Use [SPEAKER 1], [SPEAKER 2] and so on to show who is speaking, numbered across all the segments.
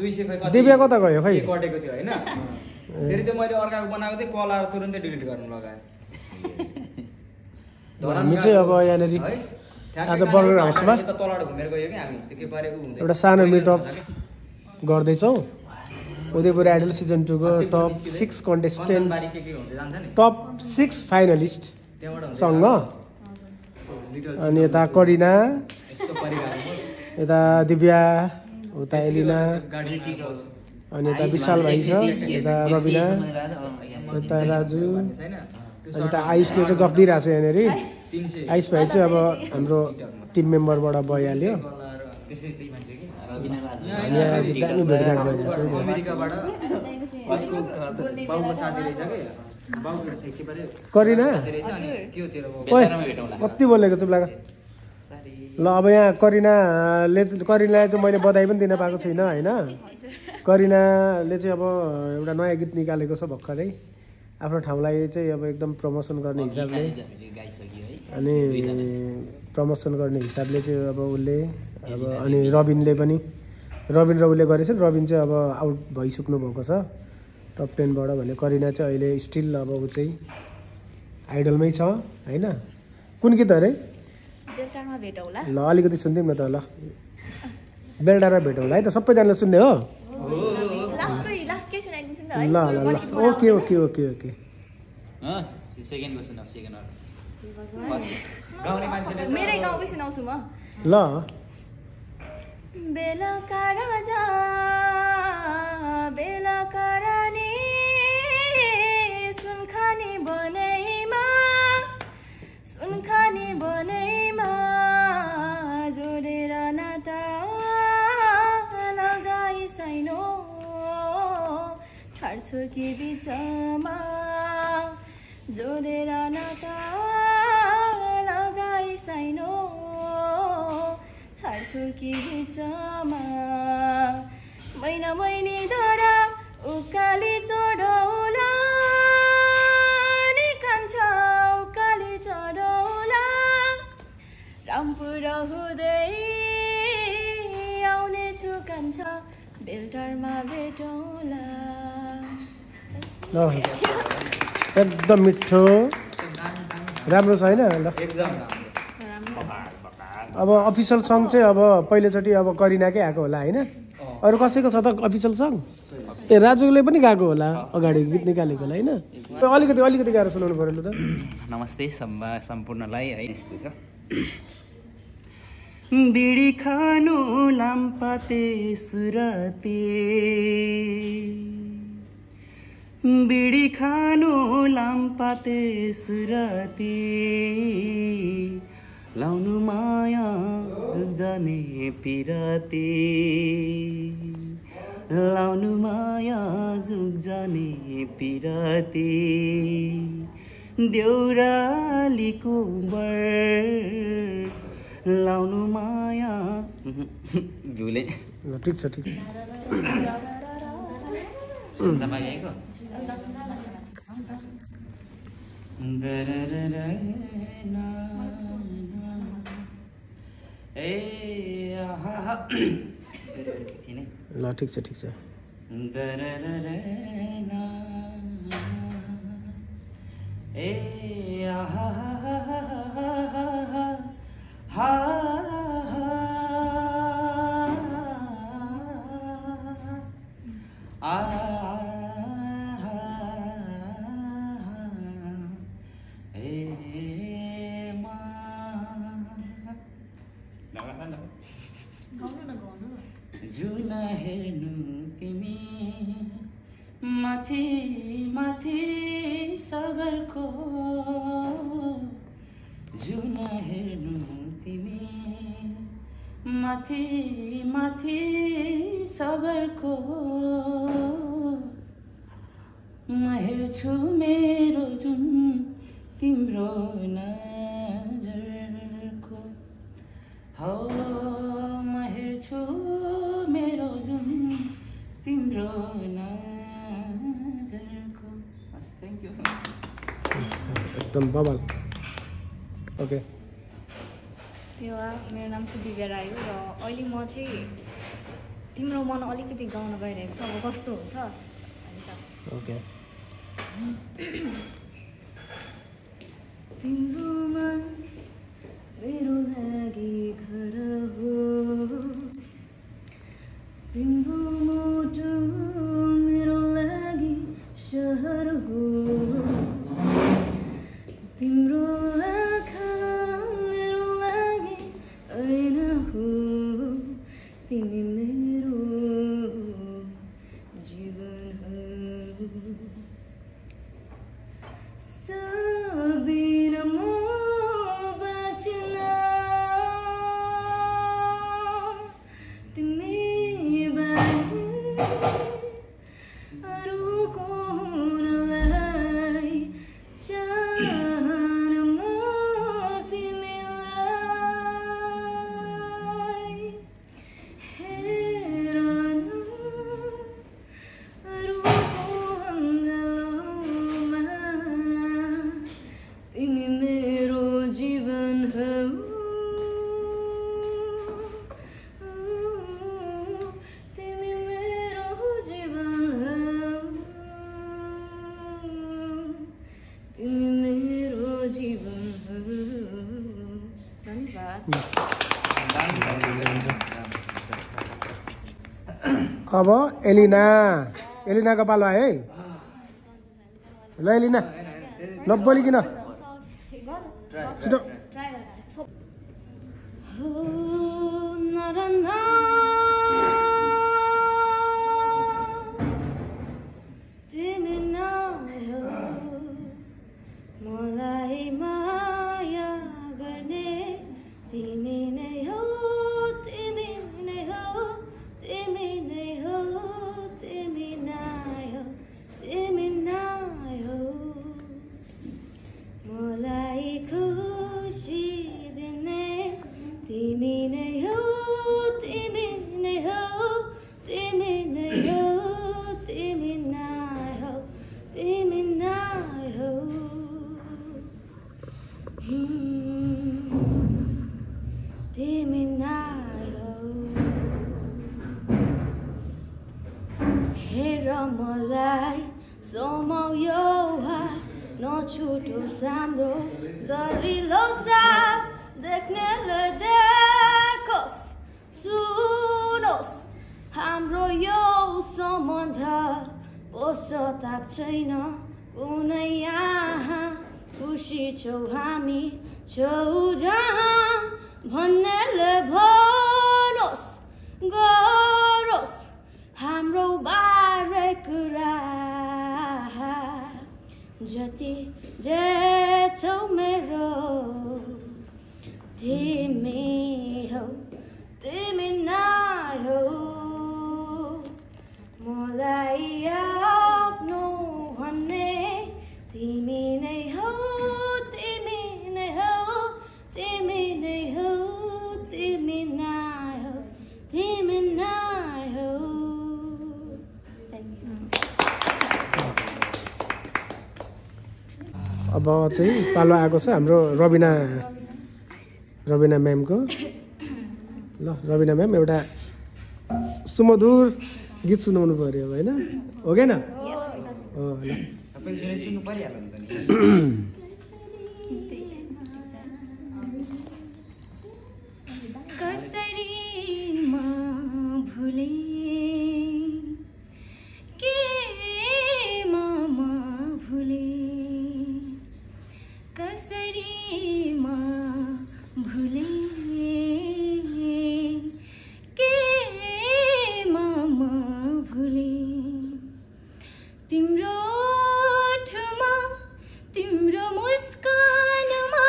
[SPEAKER 1] 200 खै कति
[SPEAKER 2] दिव्या कता गयो खै
[SPEAKER 1] कटेको थियो हैन फेरि त्यो मैले अर्काको बनाएको थिएँ कल आएर तुरुन्तै डिलिट गर्नु लगाए
[SPEAKER 2] हामी चाहिँ अब यहाँनिर आज बर्गर हाउसमा
[SPEAKER 1] त तलबाट घुमेर गयो कि हामी त्यो के पारे उ हुँदै
[SPEAKER 2] एउटा सानो मिटअप गर्दैछौँ उदयपुर आइडल सिजन 2 को टप 6 कन्टेस्टेन्ट
[SPEAKER 1] बारी के हुँदै जान्छ नि
[SPEAKER 2] टप 6 फाइनलिस्ट सँग अनि यता करिना
[SPEAKER 1] यस्तो परिवार
[SPEAKER 2] यता दिव्या उता एलिना
[SPEAKER 1] गाडी टिकाउँछ
[SPEAKER 2] अनि यता विशाल भाइ छ यता रबिना यता राजु
[SPEAKER 1] छैन
[SPEAKER 2] अनि यता आयुषले चाहिँ गफ दिइरहेको छ यहाँनिर
[SPEAKER 1] 300
[SPEAKER 2] आयुष भाइ चाहिँ अब हाम्रो टिम मेम्बरबाट भइहाल्यो
[SPEAKER 1] त्यसै त्यही मान्छे कि
[SPEAKER 2] अनि आज दामी भेटघाट भइरहेको छ
[SPEAKER 1] अमेरिकाबाट उसको बाउको साथी रहेछ के बाउको के पारे
[SPEAKER 2] करिना
[SPEAKER 1] साथी रहेछ अनि के हो तेरो
[SPEAKER 2] ओइ कति बोलेको चुप लाग ल अब यहाँ करिनाले चाहिँ मैले बधाई पनि दिन पाएको छुइनँ होइन करिनाले चाहिँ अब एउटा नयाँ गीत निकालेको छ भर्खरै आफ्नो ठाउँलाई चाहिँ अब एकदम प्रमोसन गर्ने हिसाबले अनि प्रमोसन गर्ने हिसाबले चाहिँ अब उसले अब अनि रबिनले पनि रबिन र उसले गरेछ रबिन चाहिँ अब आउट भइसक्नु भएको छ टप 10 बाट भने करिना चाहिँ अहिले स्टिल अब ऊ चाहिँ आइडलमै छ होइन कुन गीत अरे
[SPEAKER 3] बेलटारमा भेटौँला
[SPEAKER 2] ल अलिकति सुनिदिउँ न त ल बेलटारमा भेटौँला है त सबैजनाले सुन्ने हो
[SPEAKER 3] लास्ट के सुनाइदिन्छु नि
[SPEAKER 2] ल ल ल ओके ओके ओके ओके
[SPEAKER 4] सेकेन्डको सुनाऊ सेकेन्ड
[SPEAKER 1] गाउने मान्छेले
[SPEAKER 3] मेरै गाउँकै सुनाउँछु म
[SPEAKER 2] ल
[SPEAKER 3] बेलका राजा बेलका रानी सुनखानी बनैमा जोडेर नाता लगाई साइनो छाड्छु कि बिचमा जोडेर नाता लगाई साइनो छाड्छु कि बिचमा मैना मैनी धारा उकाली चढौला नि कान्छा उकाली चढौला रामपुर हुँदै आउने छु कान्छा बेलटारमा भेटौँला
[SPEAKER 2] एकदम मिठो राम्रो छ होइन ल
[SPEAKER 1] एकदम
[SPEAKER 2] अब अफिसियल सङ चाहिँ अब पहिलोचोटि अब करिनाकै आएको होला होइन अरू कसैको छ त अफिसियल सङ ए राजुले पनि गाएको होला अगाडि गीत निकालेको होला होइन अलिकति गाएर सुनाउनु पऱ्यो ल त
[SPEAKER 4] नमस्ते सम्पूर्णलाई है यस्तो छ बिडी खानु लाम्पाते सुरते बिडी खानु लाम्पाते सुरते लाउनु माया जुग्जाने पिराते लाउनु माया जुग्जाने पिराते देउरालीको बर लाउनु माया भुले
[SPEAKER 2] ठिक छ ल ठिक छ
[SPEAKER 4] जुन हेर्नु तिमी माथि माथि सागरको जुन हेर्नु तिमी माथि माथि सागरको म हेर्छु मेरो जुन तिम्रो नजरको हो म हेर्छु मेरो जुन तिम्रो नजरको हस् थ्याङ्क यू
[SPEAKER 2] एकदम बबाल ओके
[SPEAKER 3] सेवा मेरो नाम चाहिँ दिव्या राई हो र अहिले म चाहिँ तिम्रो मन अलिकति गाउन गइरहेको छ अब कस्तो हुन्छ
[SPEAKER 2] ओके
[SPEAKER 3] तिम्रो मन मेरो लागि घर हो तिम्रो मुटु मेरो लागि शहर हो तिम्रो आँखा मेरो लागि ऐना हो तिमी मेरो जीवन हो सक्दिन म बाँच्न तिमी बाहेक अरूको हुनलाई चाहन म तिमीलाई हेर न अरूको अङ्गालोमा तिमी मेरो जीवन हो तिमी मेरो जीवन हो तिमी मेरो जीवन हो धन्यवाद
[SPEAKER 2] अब एलिनाको पालो आयो है ल एलिना नबोलिकन छिटो
[SPEAKER 3] तिमी नहो मलाई माया गर्ने तिमी नै हो तिमी नै हो तिमी नै हो तिमी नै हो तिमी नै हो मलाई खुसी दिने तिमी नै हो तिमी नै हो तिमी नै हो तिमी नै हो तिमी नै हो तिमी नै हो हेर मलाई समायो नछुटोस् हाम्रो दरिलो साथ देख्नेले देखोस् सुनोस् हाम्रो यो सम्बन्ध पश्चाताप छैन कुनै यहाँ खुसी छौ हामी छौ जहाँ भन्नेले भनोस् गरोस् हाम्रो बारे कुरा जति जे छौ मेरो तिमी हो तिमी नै हो मलाई आफ्नो भन्ने तिमी नै हो तिमी नै हो तिमी नै हो तिमी नै हो तिमी नै हो
[SPEAKER 2] अब चाहिँ पालो आएको छ हाम्रो रबिना म्यामको ल रबिना म्याम एउटा सुमधुर गीत सुनाउनु पर्यो होइन हो कि न हो ल
[SPEAKER 1] सबैले सुन्नु परिहाल्यो नि त नि
[SPEAKER 3] कसरी म भुले के म भुले कसरी म भुले के म भुले तिम्रो ठुमा तिम्रो मुस्कानमा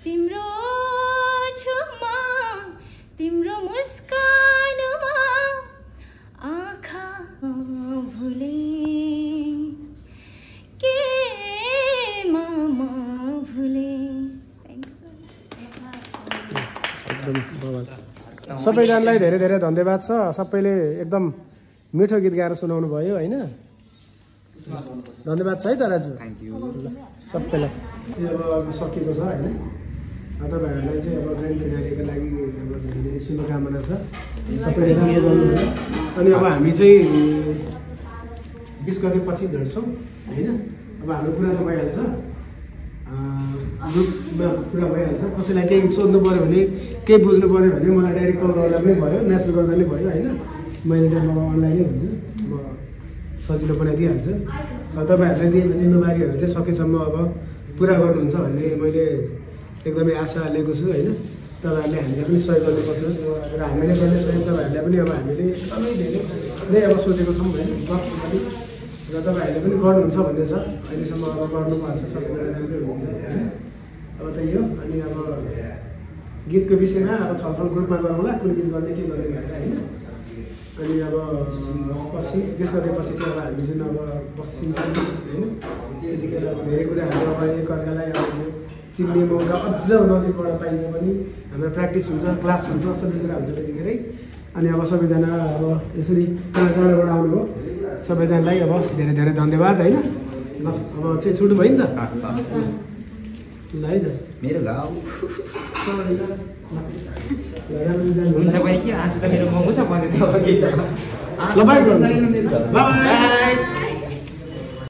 [SPEAKER 3] तिम्रो ठुमा तिम्रो मुस्कानमा आँखा भुले के म भुले
[SPEAKER 2] एकदम बवाल सबैजनालाई धेरै धेरै धन्यवाद छ सबैले एकदम मिठो गीत गाएर सुनाउनु भयो होइन धन्यवाद छ है त राजु
[SPEAKER 1] थ्याङ्क यू
[SPEAKER 2] सबैलाई अब सकिएको छ होइन तपाईँहरूलाई चाहिँ अब ग्रान्ड फिनालेको लागि हाम्रो शुभकामना छ सबैले राम्रो गर्नुहुन्छ अनि अब हामी चाहिँ 20 गते पछि भेट्छौँ होइन अब हाम्रो कुरा त भइहाल्छ ग्रुपमा कुरा भइहाल्छ कसैलाई केही सोध्नु पऱ्यो भने केही बुझ्नु पऱ्यो भने मलाई डाइरेक्ट कल गर्दा पनि भयो म्यासेज गर्दा पनि भयो होइन मैले टाइम अब अनलाइनै हुन्छ म सजिलो बनाइदिइहाल्छु तपाईँहरूले दिएको जिम्मेवारीहरू चाहिँ सकेसम्म अब पुरा गर्नुहुन्छ भन्ने मैले एकदमै आशा लिएको छु होइन तपाईँहरूले हामीलाई पनि सहयोग गर्नुपर्छ र हामीले गर्ने सहयोग तपाईँहरूलाई पनि अब हामीले एकदमै धेरै नै अब सोचेको छौँ होइन गफपट्टि र तपाईँहरूले पनि गर्नुहुन्छ भन्ने छ अहिलेसम्म अब गर्नुपर्छ सबैजना राम्रै हुन्छ होइन अब त्यही हो अनि अब गीतको विषयमा अब छलफल ग्रुपमा गरौँला कुन गीत गर्ने के गर्ने भनेर होइन अनि अब पछि 20 गतेपछि चाहिँ अब हामी जुन अब पश्चिमछौँ होइन त्यतिखेर अब धेरै कुराहरू अब एकअर्कालाई अब चिन्ने मौका अझ नजिकबाट पाइन्छ पनि हाम्रो प्र्याक्टिस हुन्छ क्लास हुन्छ सबै कुरा हुन्छ त्यतिखेरै अनि अब सबैजना अब यसरी टाढाबाट आउनुभयो सबैजनालाई अब धेरै धेरै धन्यवाद होइन ल अब चाहिँ छुट्नु भयो नि त ल है त
[SPEAKER 1] मेरो गाउँ
[SPEAKER 4] हुन्छ भाइ के आँसु त मेरो महँगो छ भन्दै थियो
[SPEAKER 2] ल बाई बाई